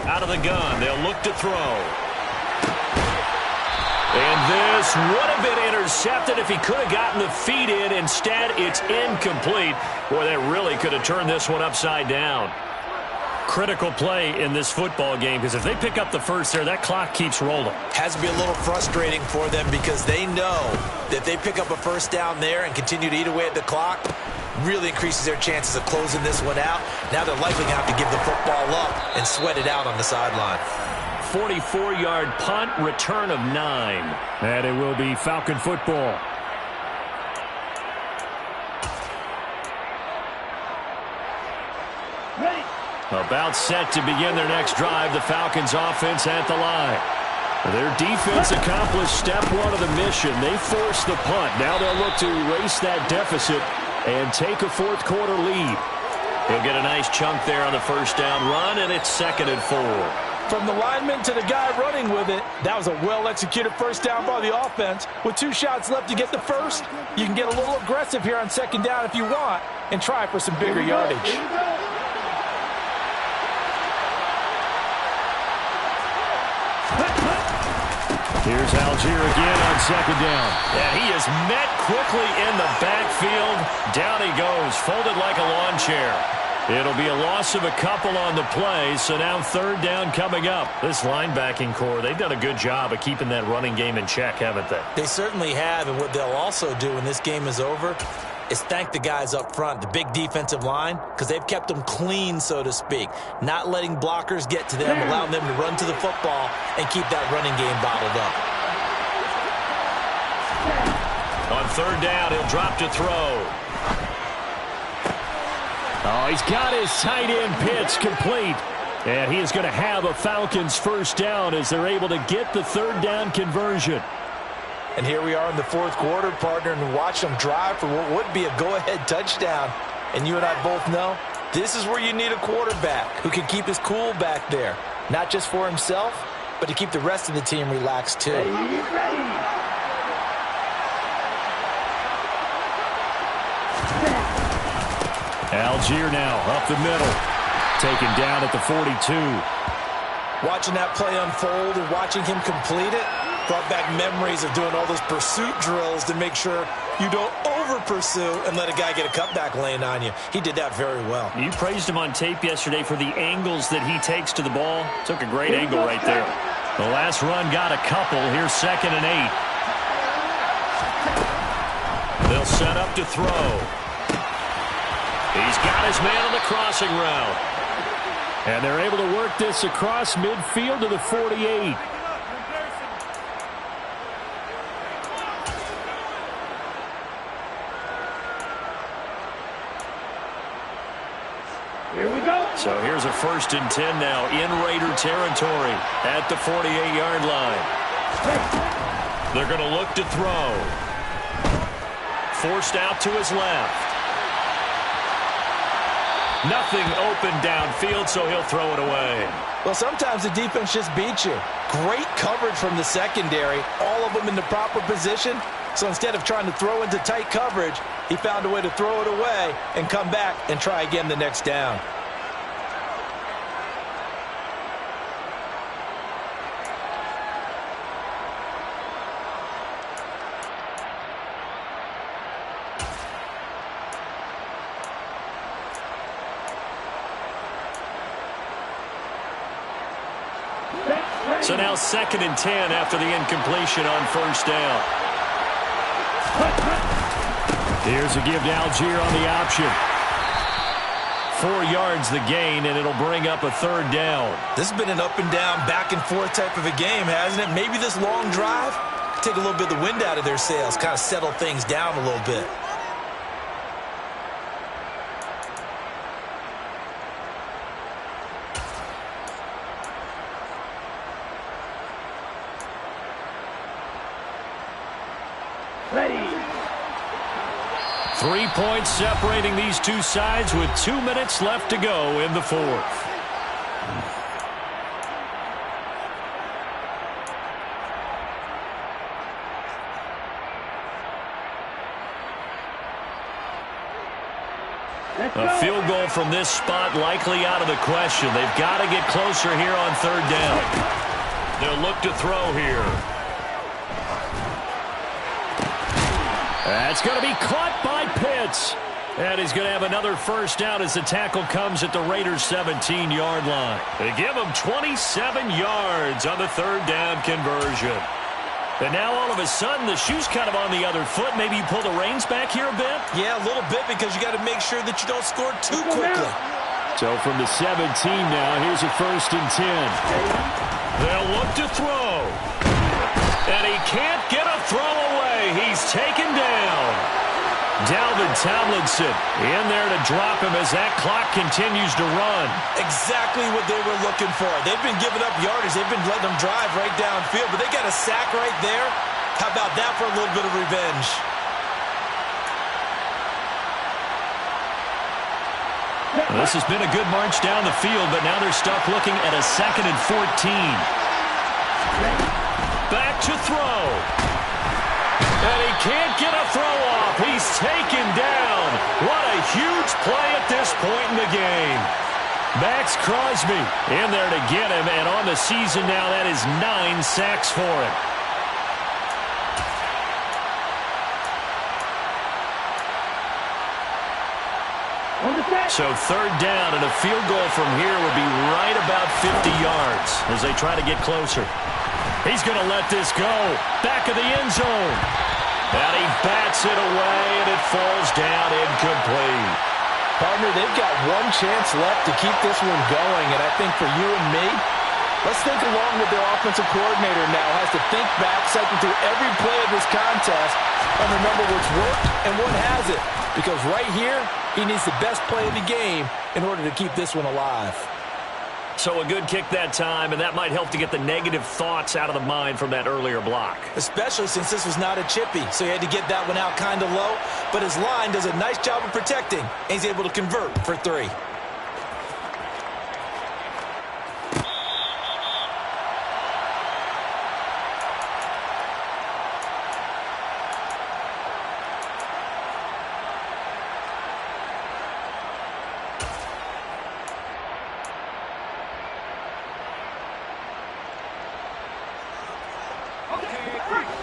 Out of the gun, they'll look to throw. And this would have been intercepted if he could have gotten the feet in. Instead, it's incomplete. Boy, that really could have turned this one upside down. Critical play in this football game, because if they pick up the first there, that clock keeps rolling. Has to be a little frustrating for them, because they know that if they pick up a first down there and continue to eat away at the clock, really increases their chances of closing this one out. Now they're likely going to have to give the football up and sweat it out on the sideline. 44-yard punt, return of 9. And it will be Falcon football. Ready. About set to begin their next drive, the Falcons offense at the line. Their defense accomplished step 1 of the mission. They forced the punt. Now they'll look to erase that deficit and take a fourth quarter lead. He'll get a nice chunk there on the first down run, and it's 2nd and 4. From the lineman to the guy running with it, that was a well-executed first down by the offense. With 2 shots left to get the first, you can get a little aggressive here on 2nd down if you want and try for some bigger yardage. Here's Algier again on 2nd down. Yeah, he is met quickly in the backfield. Down he goes, folded like a lawn chair. It'll be a loss of a couple on the play, so now 3rd down coming up. This linebacking core, they've done a good job of keeping that running game in check, haven't they? They certainly have, and what they'll also do when this game is over is thank the guys up front, the big defensive line, because they've kept them clean, so to speak. Not letting blockers get to them, allowing them to run to the football and keep that running game bottled up. On 3rd down, he'll drop to throw. Oh, he's got his tight end pitch complete. And he is going to have a Falcons first down as they're able to get the 3rd down conversion. And here we are in the 4th quarter, partner, and watch them drive for what would be a go-ahead touchdown. And you and I both know this is where you need a quarterback who can keep his cool back there. Not just for himself, but to keep the rest of the team relaxed too. Algier now up the middle. Taken down at the 42. Watching that play unfold and watching him complete it brought back memories of doing all those pursuit drills to make sure you don't over-pursue and let a guy get a cutback lane on you. He did that very well. You praised him on tape yesterday for the angles that he takes to the ball. Took a great angle right there. The last run got a couple. Here's 2nd and 8. They'll set up to throw. He's got his man on the crossing route. And they're able to work this across midfield to the 48. Here we go. So here's a 1st and 10 now in Raider territory at the 48-yard line. They're going to look to throw. Forced out to his left. Nothing open downfield, so he'll throw it away. Well, sometimes the defense just beats you. Great coverage from the secondary, all of them in the proper position. So instead of trying to throw into tight coverage, he found a way to throw it away and come back and try again the next down. So now 2nd and 10 after the incompletion on first down. Here's a give to Algier on the option. 4 yards the gain, and it'll bring up a 3rd down. This has been an up and down, back and forth type of a game, hasn't it? Maybe this long drive take a little bit of the wind out of their sails, kind of settle things down a little bit. Ready. 3 points separating these two sides with 2 minutes left to go in the 4th. A field goal from this spot likely out of the question. They've got to get closer here on 3rd down. They'll look to throw here. That's going to be caught by Pitts. And he's going to have another first down as the tackle comes at the Raiders' 17-yard line. They give him 27 yards on the 3rd down conversion. And now all of a sudden the shoe's kind of on the other foot. Maybe you pull the reins back here a bit? Yeah, a little bit because you got to make sure that you don't score too quickly. So from the 17 now, here's a 1st and 10. They'll look to throw. And he can't get a throw away. He's taken down. Dalvin Tomlinson in there to drop him as that clock continues to run. Exactly what they were looking for. They've been giving up yardage. They've been letting them drive right downfield, but they got a sack right there. How about that for a little bit of revenge? Well, this has been a good march down the field, but now they're stuck looking at a 2nd and 14. Back to throw. And he can't get a throw off. He's taken down. What a huge play at this point in the game. Max Crosby in there to get him, and on the season now, that is 9 sacks for him. So 3rd down, and a field goal from here would be right about 50 yards as they try to get closer. He's going to let this go. Back of the end zone. And he bats it away, and it falls down incomplete. Partner, they've got one chance left to keep this one going, and I think for you and me, let's think along with their offensive coordinator now. Has to think back, cycle through every play of this contest, and remember what's worked and what hasn't. Because right here, he needs the best play of the game in order to keep this one alive. So a good kick that time, and that might help to get the negative thoughts out of the mind from that earlier block. Especially since this was not a chippy, so he had to get that one out kind of low. But his line does a nice job of protecting, and he's able to convert for 3.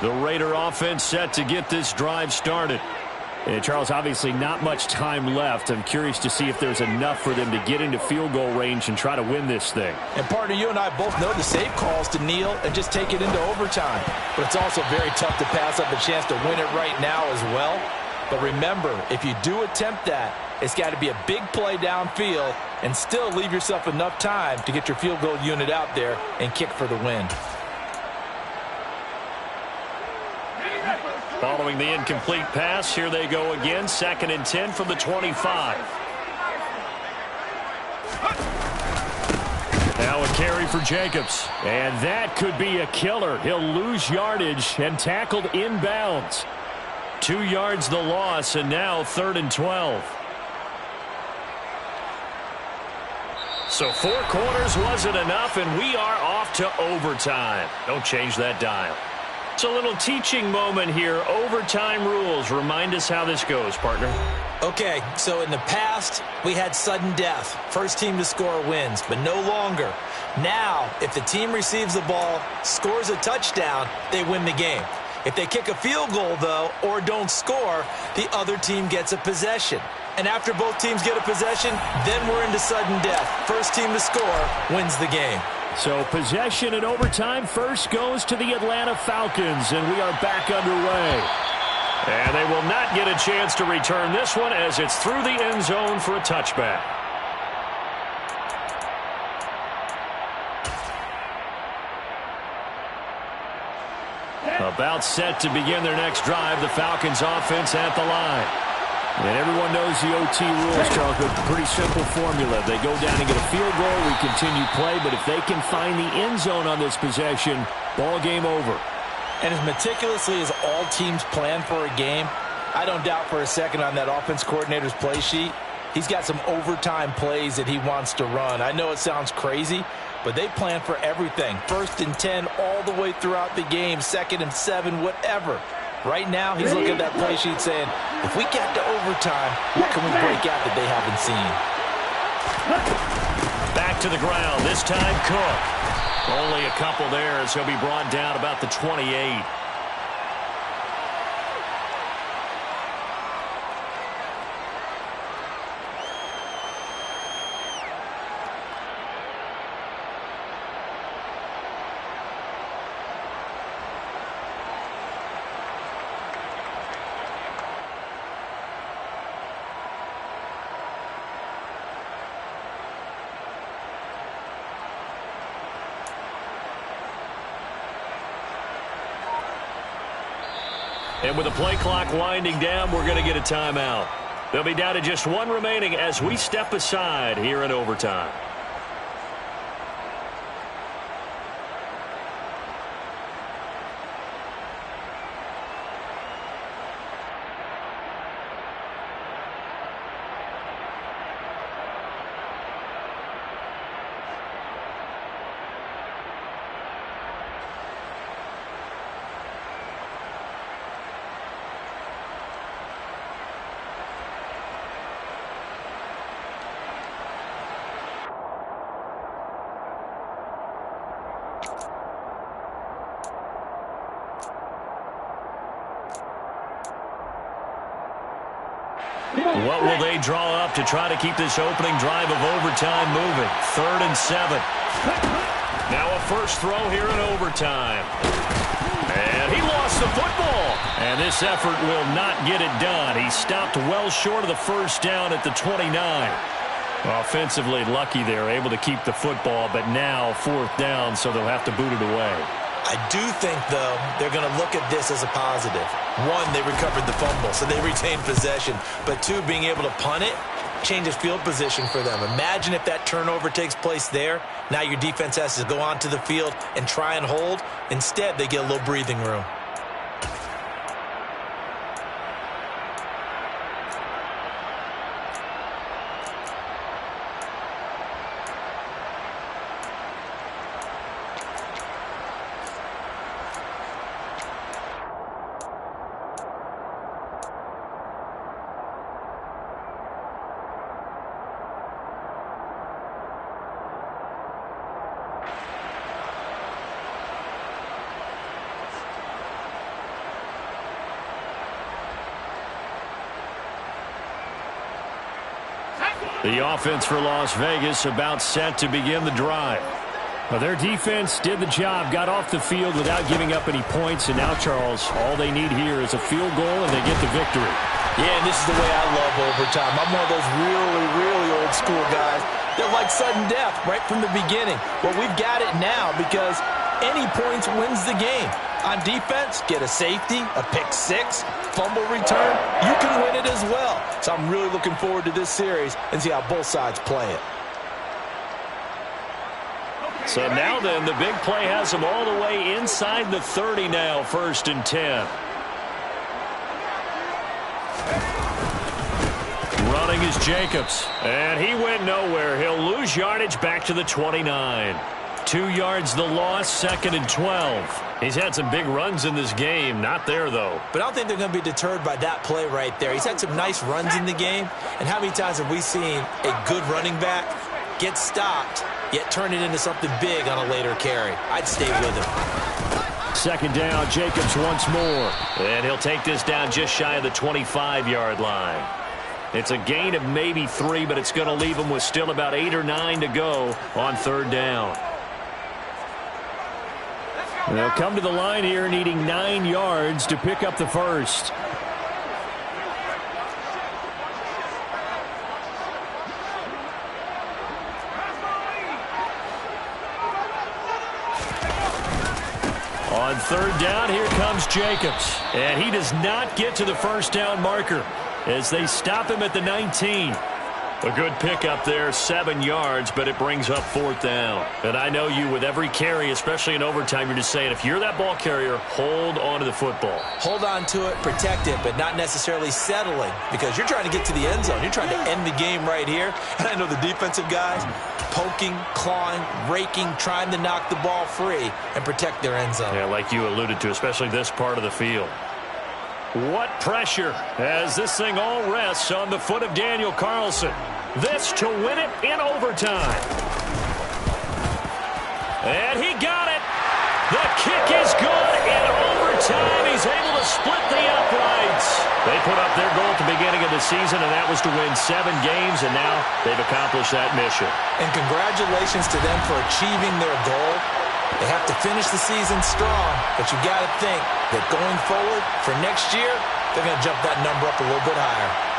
The Raider offense set to get this drive started. And Charles, obviously not much time left. I'm curious to see if there's enough for them to get into field goal range and try to win this thing. And partner, you and I both know the safe calls to kneel and just take it into overtime. But it's also very tough to pass up a chance to win it right now as well. But remember, if you do attempt that, it's got to be a big play downfield and still leave yourself enough time to get your field goal unit out there and kick for the win. Following the incomplete pass, here they go again. 2nd and 10 from the 25. Now a carry for Jacobs. And that could be a killer. He'll lose yardage and tackled inbounds. 2 yards the loss, and now 3rd and 12. So 4 quarters wasn't enough, and we are off to overtime. Don't change that dial. It's a little teaching moment here. Overtime rules. Remind us how this goes, partner. Okay, so in the past, we had sudden death. First team to score wins, but no longer. Now, if the team receives the ball, scores a touchdown, they win the game. If they kick a field goal, though, or don't score, the other team gets a possession. And after both teams get a possession, then we're into sudden death. First team to score wins the game. So possession in overtime first goes to the Atlanta Falcons, and we are back underway. And they will not get a chance to return this one as it's through the end zone for a touchback. About set to begin their next drive, the Falcons offense at the line. And everyone knows the OT rules, Charles, but pretty simple formula. They go down and get a field goal, we continue play, but if they can find the end zone on this possession, ball game over. And as meticulously as all teams plan for a game, I don't doubt for a second on that offense coordinator's play sheet, he's got some overtime plays that he wants to run. I know it sounds crazy, but they plan for everything. 1st and 10 all the way throughout the game, 2nd and 7, whatever. Right now, he's looking at that play sheet saying, if we get to overtime, what can we break out that they haven't seen? Back to the ground, this time Cook. Only a couple there as he'll be brought down about the 28. And with the play clock winding down, we're going to get a timeout. They'll be down to just one remaining as we step aside here in overtime. What will they draw up to try to keep this opening drive of overtime moving? 3rd and 7. Now a first throw here in overtime. And he lost the football. And this effort will not get it done. He stopped well short of the first down at the 29. Offensively lucky they're able to keep the football, but now 4th down, so they'll have to boot it away. I do think, though, they're going to look at this as a positive. 1, they recovered the fumble, so they retained possession. But 2, being able to punt it changes field position for them. Imagine if that turnover takes place there. Now your defense has to go onto the field and try and hold. Instead, they get a little breathing room. The offense for Las Vegas about set to begin the drive. Well, their defense did the job, got off the field without giving up any points, and now, Charles, all they need here is a field goal, and they get the victory. Yeah, and this is the way I love overtime. I'm one of those really, really old school guys that like sudden death right from the beginning. Well, we've got it now because any points wins the game. On defense, get a safety, a pick 6, fumble return, you can win it as well. So I'm really looking forward to this series and see how both sides play it. So now then, the big play has them all the way inside the 30 now, 1st and 10. Running is Jacobs, and he went nowhere. He'll lose yardage back to the 29. 2 yards the loss, 2nd and 12. He's had some big runs in this game. Not there, though. But I don't think they're going to be deterred by that play right there. He's had some nice runs in the game. And how many times have we seen a good running back get stopped, yet turn it into something big on a later carry? I'd stay with him. 2nd down, Jacobs once more. And he'll take this down just shy of the 25-yard line. It's a gain of maybe 3, but it's going to leave them with still about 8 or 9 to go on third down. They'll come to the line here needing 9 yards to pick up the first. On third down, here comes Jacobs. And he does not get to the first down marker as they stop him at the 19. A good pickup there, 7 yards, but it brings up fourth down. And I know you, with every carry, especially in overtime, you're just saying, if you're that ball carrier, hold on to the football. Hold on to it, protect it, but not necessarily settling, because you're trying to get to the end zone. You're trying to end the game right here. And I know the defensive guys poking, clawing, raking, trying to knock the ball free and protect their end zone. Yeah, like you alluded to, especially this part of the field. What pressure as this thing all rests on the foot of Daniel Carlson. This to win it in overtime. And he got it. The kick is good in overtime. He's able to split the uprights. They put up their goal at the beginning of the season, and that was to win 7 games, and now they've accomplished that mission. And congratulations to them for achieving their goal. They have to finish the season strong, but you got to think that going forward for next year, they're going to jump that number up a little bit higher.